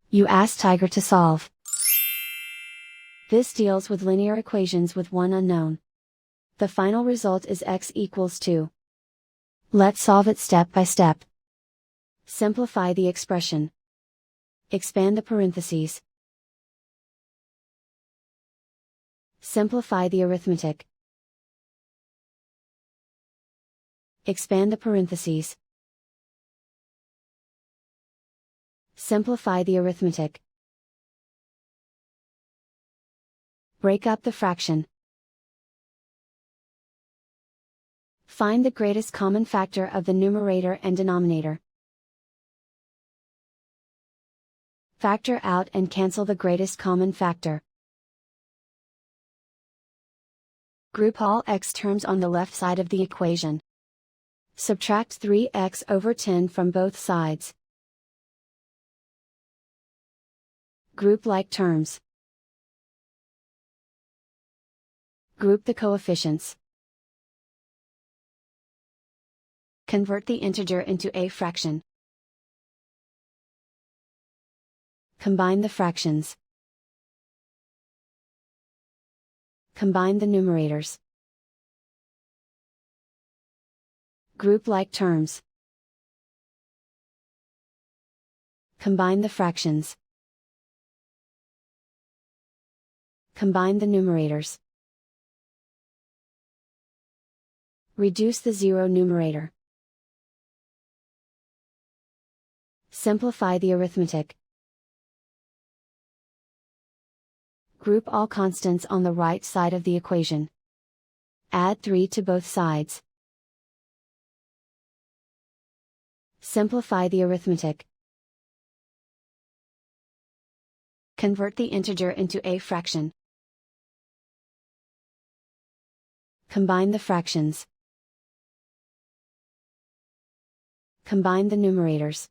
You ask Tiger to solve. This deals with linear equations with one unknown. The final result is x equals 2. Let's solve it step by step. Simplify the expression. Expand the parentheses. Simplify the arithmetic. Expand the parentheses. Simplify the arithmetic. Break up the fraction. Find the greatest common factor of the numerator and denominator. Factor out and cancel the greatest common factor. Group all x terms on the left side of the equation. Subtract 3x over 10 from both sides. Group like terms. Group the coefficients. Convert the integer into a fraction. Combine the fractions. Combine the numerators. Group like terms. Combine the fractions. Combine the numerators. Reduce the zero numerator. Simplify the arithmetic. Group all constants on the right side of the equation. Add 3 to both sides. Simplify the arithmetic. Convert the integer into a fraction. Combine the fractions. Combine the numerators.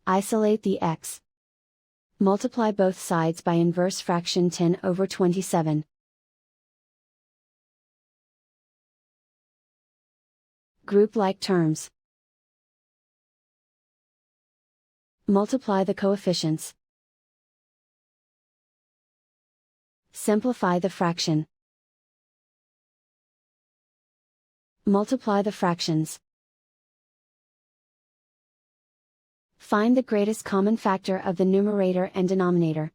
Isolate the x. Multiply both sides by inverse fraction 10 over 27. Group like terms. Multiply the coefficients. Simplify the fraction. Multiply the fractions. Find the greatest common factor of the numerator and denominator.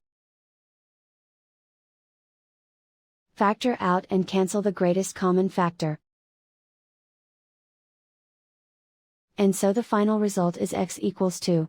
Factor out and cancel the greatest common factor. And so the final result is x equals 2.